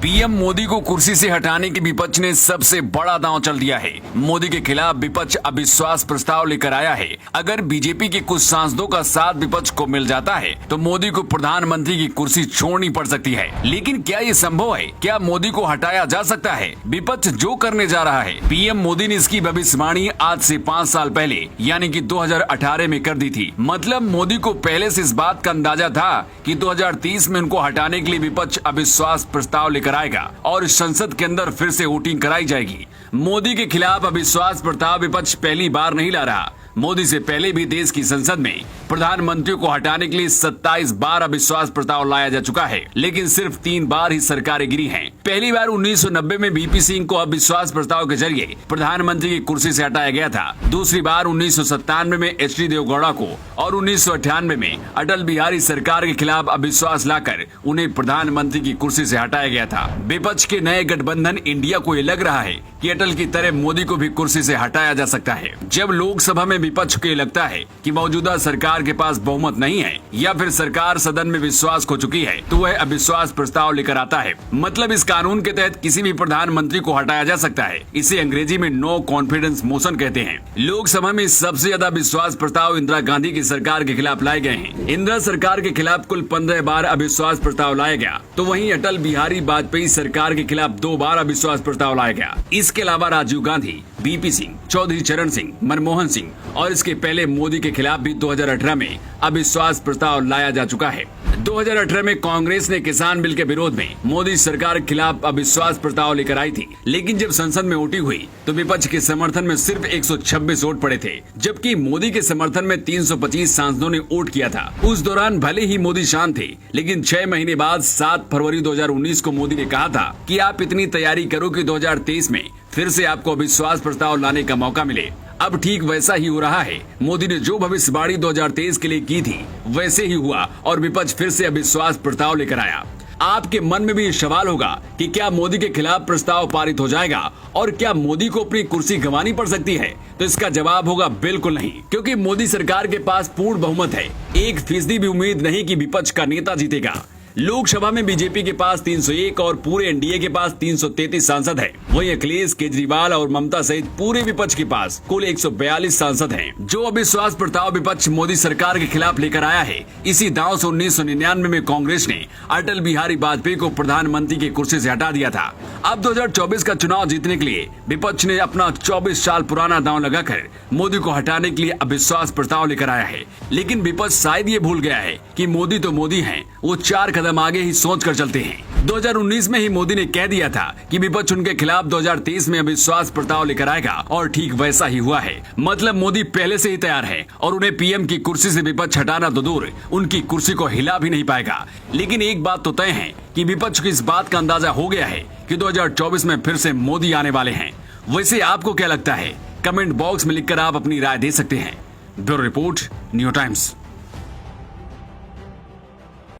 PM Modi को कुर्सी से हटाने की विपक्ष ने सबसे बड़ा दांव चल दिया है। मोदी के खिलाफ विपक्ष अविश्वास प्रस्ताव लेकर आया है। अगर बीजेपी के कुछ सांसदों का साथ विपक्ष को मिल जाता है तो मोदी को प्रधानमंत्री की कुर्सी छोड़नी पड़ सकती है। लेकिन क्या ये संभव है? क्या मोदी को हटाया जा सकता है? विपक्ष जो करने जा रहा है, पीएम मोदी ने इसकी भविष्यवाणी आज से 5 साल पहले यानी कि 2018 में कर दी थी। मतलब मोदी को पहले से इस बात का अंदाजा था कि 2030 में उनको हटाने के लिए विपक्ष अविश्वास प्रस्ताव लेकर आएगा और संसद के अंदर फिर से वोटिंग कराई जाएगी। मोदी के खिलाफ अविश्वास प्रस्ताव विपक्ष पहली बार नहीं ला रहा। मोदी से पहले भी देश की संसद में प्रधानमंत्री को हटाने के लिए 27 बार अविश्वास प्रस्ताव लाया जा चुका है, लेकिन सिर्फ 3 बार ही सरकारें गिरी हैं। पहली बार 1990 में वीपी सिंह को अविश्वास प्रस्ताव के जरिए प्रधानमंत्री की कुर्सी से हटाया गया था। दूसरी बार 1997 में एचडी देवगौड़ा को और 1998 में अटल बिहारी सरकार के खिलाफ अविश्वास लाकर उन्हें प्रधानमंत्री की कुर्सी से हटाया गया था। विपक्ष के नए गठबंधन इंडिया को ये लग रहा है कि अटल की तरह मोदी को भी कुर्सी से हटाया जा सकता है। जब लोकसभा में विपक्ष को लगता है कि मौजूदा सरकार के पास बहुमत नहीं है या फिर सरकार सदन में विश्वास खो चुकी है, तो वह अविश्वास प्रस्ताव लेकर आता है। मतलब इस कानून के तहत किसी भी प्रधानमंत्री को हटाया जा सकता है। इसे अंग्रेजी में नो कॉन्फिडेंस मोशन कहते हैं। लोकसभा में सबसे ज्यादा विश्वास प्रस्ताव इंदिरा गांधी की सरकार के खिलाफ लाए गए हैं। इंदिरा सरकार के खिलाफ कुल 15 बार अविश्वास प्रस्ताव लाया गया, तो वहीं अटल बिहारी वाजपेयी सरकार के खिलाफ 2 बार अविश्वास प्रस्ताव लाया गया। इसके अलावा राजीव गांधी, वीपी सिंह, चौधरी चरण सिंह, मनमोहन सिंह और इसके पहले मोदी के खिलाफ भी 2018 में अविश्वास प्रस्ताव लाया जा चुका है। 2018 में कांग्रेस ने किसान बिल के विरोध में मोदी सरकार के खिलाफ अविश्वास प्रस्ताव लेकर आई थी, लेकिन जब संसद में वोटिंग हुई तो विपक्ष के समर्थन में सिर्फ 126 वोट पड़े थे, जबकि मोदी के समर्थन में 325 सांसदों ने वोट किया था। उस दौरान भले ही मोदी शांत थे, लेकिन 6 महीने बाद 7 फरवरी 2019 को मोदी ने कहा था कि आप इतनी तैयारी करो कि 2023 में फिर से आपको अविश्वास प्रस्ताव लाने का मौका मिले। अब ठीक वैसा ही हो रहा है। मोदी ने जो भविष्यवाणी 2023 के लिए की थी वैसे ही हुआ और विपक्ष फिर से अविश्वास प्रस्ताव लेकर आया। आपके मन में भी सवाल होगा कि क्या मोदी के खिलाफ प्रस्ताव पारित हो जाएगा और क्या मोदी को अपनी कुर्सी गंवानी पड़ सकती है? तो इसका जवाब होगा बिल्कुल नहीं, क्योंकि मोदी सरकार के पास पूर्ण बहुमत है। 1% भी उम्मीद नहीं कि विपक्ष का नेता जीतेगा। लोकसभा में बीजेपी के पास 301 और पूरे एनडीए के पास 333 सांसद हैं। वहीं अखिलेश, केजरीवाल और ममता सहित पूरे विपक्ष के पास कुल 142 सांसद हैं। जो अविश्वास प्रस्ताव विपक्ष मोदी सरकार के खिलाफ लेकर आया है, इसी दांव से 1999 में कांग्रेस ने अटल बिहारी वाजपेयी को प्रधानमंत्री की कुर्सी से हटा दिया था। अब 2024 का चुनाव जीतने के लिए विपक्ष ने अपना 24 साल पुराना दांव लगाकर मोदी को हटाने के लिए अविश्वास प्रस्ताव लेकर आया है। लेकिन विपक्ष शायद ये भूल गया है कि मोदी तो मोदी हैं, वो 4 कदम आगे ही सोच कर चलते हैं। 2019 में ही मोदी ने कह दिया था कि विपक्ष उनके खिलाफ 2023 में अविश्वास प्रस्ताव लेकर आएगा और ठीक वैसा ही हुआ है। मतलब मोदी पहले से ही तैयार है और उन्हें पीएम की कुर्सी से विपक्ष हटाना तो दूर, उनकी कुर्सी को हिला भी नहीं पाएगा। लेकिन एक बात तो तय है कि विपक्ष को इस बात का अंदाजा हो गया है कि 2024 में फिर से मोदी आने वाले हैं। वैसे आपको क्या लगता है? कमेंट बॉक्स में लिखकर आप अपनी राय दे सकते हैं। Bureau report, new times.